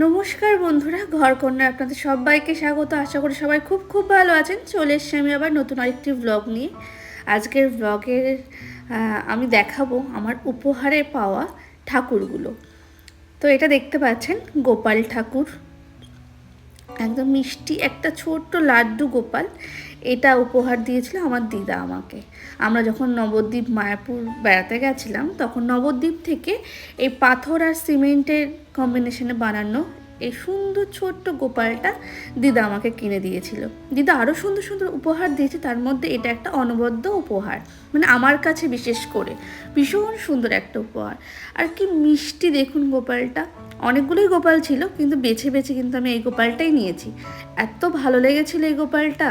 নমস্কার বন্ধুরা, ঘরকন্যা আপনাদের সবাইকে স্বাগত। আশা করি সবাই খুব খুব ভালো আছেন। চলে এসেছি আমি আবার নতুন আরেকটি ব্লগ নিয়ে। আজকের ব্লগের আমি দেখাবো আমার উপহারে পাওয়া ঠাকুরগুলো। তো এটা দেখতে পাচ্ছেন গোপাল ঠাকুর, একদম মিষ্টি একটা ছোট্ট লাড্ডু গোপাল। এটা উপহার দিয়েছিল আমার দিদা আমাকে। আমরা যখন নবদ্বীপ মায়াপুর বেড়াতে গেছিলাম তখন নবদ্বীপ থেকে এই পাথর আর সিমেন্টের কম্বিনেশনে বানানো এই সুন্দর ছোট্ট গোপালটা দিদা আমাকে কিনে দিয়েছিল। দিদা আরও সুন্দর সুন্দর উপহার দিয়েছে, তার মধ্যে এটা একটা অনবদ্য উপহার, মানে আমার কাছে বিশেষ করে ভীষণ সুন্দর একটা উপহার। আর কি মিষ্টি দেখুন গোপালটা। অনেকগুলোই গোপাল ছিল কিন্তু বেছে বেছে কিন্তু আমি এই গোপালটাই নিয়েছি। এত ভালো লেগেছিল এই গোপালটা,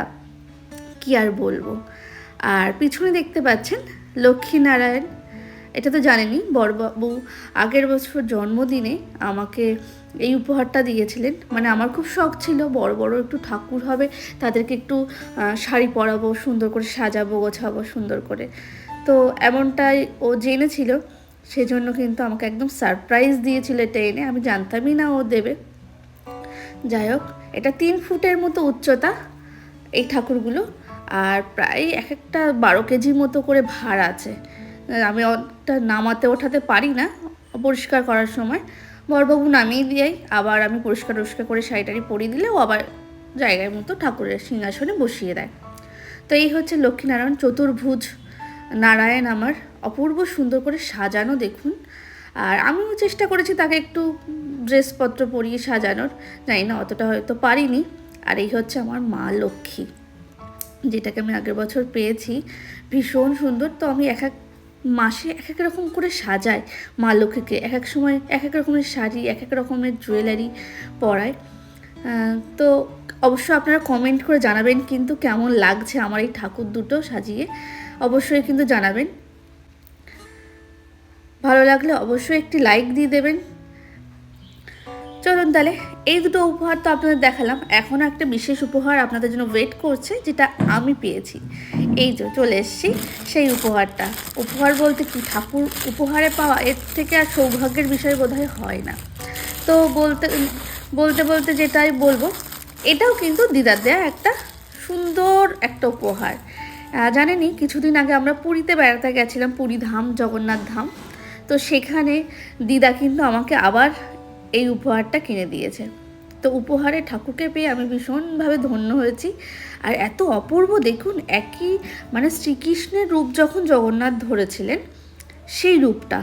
কি আর বলবো। আর পিছনে দেখতে পাচ্ছেন লক্ষ্মীনারায়ণ। এটা তো জানেনই, বড়বাবু আগের বছর জন্মদিনে আমাকে এই উপহারটা দিয়েছিলেন। মানে আমার খুব শখ ছিল বড় বড় একটু ঠাকুর হবে, তাদেরকে একটু শাড়ি পরাবো, সুন্দর করে সাজাবো গোছাবো সুন্দর করে। তো এমনটাই ও জেনেছিল, সেজন্য কিন্তু আমাকে একদম সারপ্রাইজ দিয়েছিল এটা এনে। আমি জানতামই না ও দেবে। যাই হোক, এটা 3 ফুটের মতো উচ্চতা এই ঠাকুরগুলো, আর প্রায় এক একটা 12 কেজির মতো করে ভার আছে। আমি ওটা নামাতে ওঠাতে পারি না পরিষ্কার করার সময়। বড়বাবু নামিয়ে দিয়েই আবার আমি পরিষ্কার করে শাড়িটারি পরিয়ে দিলে ও আবার জায়গার মতো ঠাকুরের সিংহাসনে বসিয়ে দেয়। তো এই হচ্ছে লক্ষ্মীনারায়ণ চতুর্ভুজ নারায়ণ আমার, অপূর্ব সুন্দর করে সাজানো দেখুন। আর আমিও চেষ্টা করেছি তাকে একটু ড্রেসপত্র পরিয়ে সাজানোর, জানি না অতটা হয়তো পারিনি। আর এই হচ্ছে আমার মা লক্ষ্মী, যেটাকে আমি আগের বছর পেয়েছি, ভীষণ সুন্দর। তো আমি এক এক মাসে এক এক রকম করে সাজাই মা লক্ষ্মীকে, এক এক সময় এক এক রকমের শাড়ি এক এক রকমের জুয়েলারি পরাই। তো অবশ্য আপনারা কমেন্ট করে জানাবেন কিন্তু কেমন লাগছে আমার এই ঠাকুর দুটো সাজিয়ে, অবশ্যই কিন্তু জানাবেন। ভালো লাগলে অবশ্যই একটি লাইক দিয়ে দেবেন। চলুন তাহলে, এই দুটো উপহার তো আপনাদের দেখালাম, এখনও একটা বিশেষ উপহার আপনাদের জন্য ওয়েট করছে, যেটা আমি পেয়েছি। এই যে চলে এসেছি সেই উপহারটা। উপহার বলতে কি, ঠাকুর উপহারে পাওয়া এর থেকে আর সৌভাগ্যের বিষয় বোধহয় হয় না। তো বলতে বলতে বলতে যেটাই বলবো, এটাও কিন্তু দিদার দেয়া একটা সুন্দর একটা উপহার। জানেনই, কিছুদিন আগে আমরা পুরীতে বেড়াতে গেছিলাম, পুরী ধাম, জগন্নাথ ধাম। তো সেখানে দিদা কিন্তু আমাকে আবার এই উপহারটা কিনে দিয়েছে। তো উপহারে ঠাকুরকে পেয়ে আমি ভীষণভাবে ধন্য হয়েছি। আর এত অপূর্ব দেখুন, একই মানে শ্রীকৃষ্ণের রূপ যখন জগন্নাথ ধরেছিলেন সেই রূপটা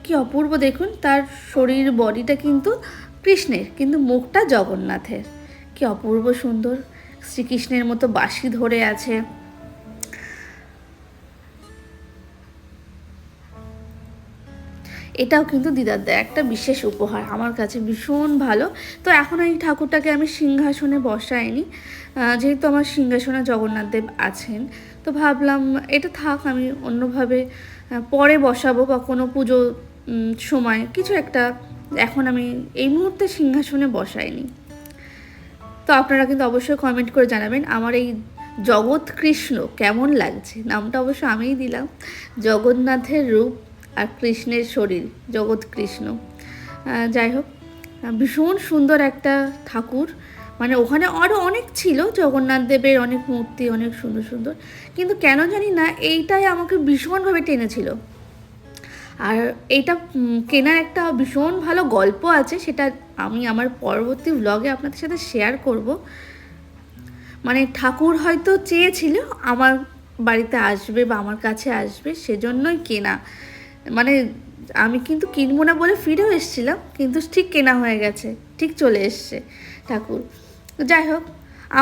কি অপূর্ব দেখুন। তার শরীর বডিটা কিন্তু কৃষ্ণের, কিন্তু মুখটা জগন্নাথের। কি অপূর্ব সুন্দর, শ্রীকৃষ্ণের মতো বাঁশি ধরে আছে। এটাও কিন্তু দিদার দেয় একটা বিশেষ উপহার, আমার কাছে ভীষণ ভালো। তো এখন এই ঠাকুরটাকে আমি সিংহাসনে বসাইনি, যেহেতু আমার সিংহাসনে জগন্নাথ দেব আছেন। তো ভাবলাম এটা থাক, আমি অন্যভাবে পরে বসাবো বা কোনো পুজো সময় কিছু একটা। এখন আমি এই মুহূর্তে সিংহাসনে বসাইনি। তো আপনারা কিন্তু অবশ্যই কমেন্ট করে জানাবেন আমার এই জগৎ কৃষ্ণ কেমন লাগছে। নামটা অবশ্য আমিই দিলাম, জগন্নাথের রূপ আর কৃষ্ণের শরীর, জগৎ কৃষ্ণ। যাই হোক, ভীষণ সুন্দর একটা ঠাকুর। মানে ওখানে আরও অনেক ছিল জগন্নাথ দেবের অনেক মূর্তি, অনেক সুন্দর সুন্দর, কিন্তু কেন জানি না এইটাই আমাকে ভীষণভাবে টেনেছিল। আর এইটা কেনার একটা ভীষণ ভালো গল্প আছে, সেটা আমি আমার পরবর্তী ব্লগে আপনাদের সাথে শেয়ার করব। মানে ঠাকুর হয়তো চেয়েছিল আমার বাড়িতে আসবে বা আমার কাছে আসবে, সেজন্যই কেনা। মানে আমি কিন্তু কিনবো না বলে ফিরেও এসেছিলাম, কিন্তু ঠিক কেনা হয়ে গেছে, ঠিক চলে এসছে ঠাকুর। যাই হোক,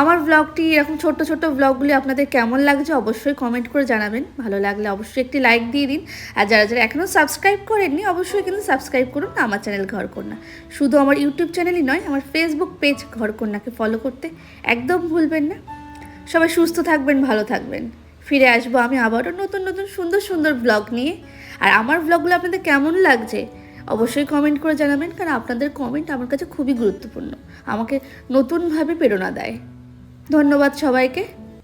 আমার ব্লগটি এরকম ছোট্ট ছোট্ট ব্লগগুলি আপনাদের কেমন লাগছে অবশ্যই কমেন্ট করে জানাবেন। ভালো লাগলে অবশ্যই একটি লাইক দিয়ে দিন। আর যারা যারা এখনও সাবস্ক্রাইব করেননি অবশ্যই কিন্তু সাবস্ক্রাইব করুন আমার চ্যানেল ঘরকন্যা। শুধু আমার ইউটিউব চ্যানেলই নয়, আমার ফেসবুক পেজ ঘরকন্যাকে ফলো করতে একদম ভুলবেন না। সবাই সুস্থ থাকবেন, ভালো থাকবেন। ফিরে আসবো আমি আবারও নতুন নতুন সুন্দর সুন্দর ব্লগ নিয়ে। আর আমার ব্লগগুলো আপনাদের কেমন লাগছে অবশ্যই কমেন্ট করে জানাবেন, কারণ আপনাদের কমেন্ট আমার কাছে খুবই গুরুত্বপূর্ণ, আমাকে নতুনভাবে প্রেরণা দেয়। ধন্যবাদ সবাইকে।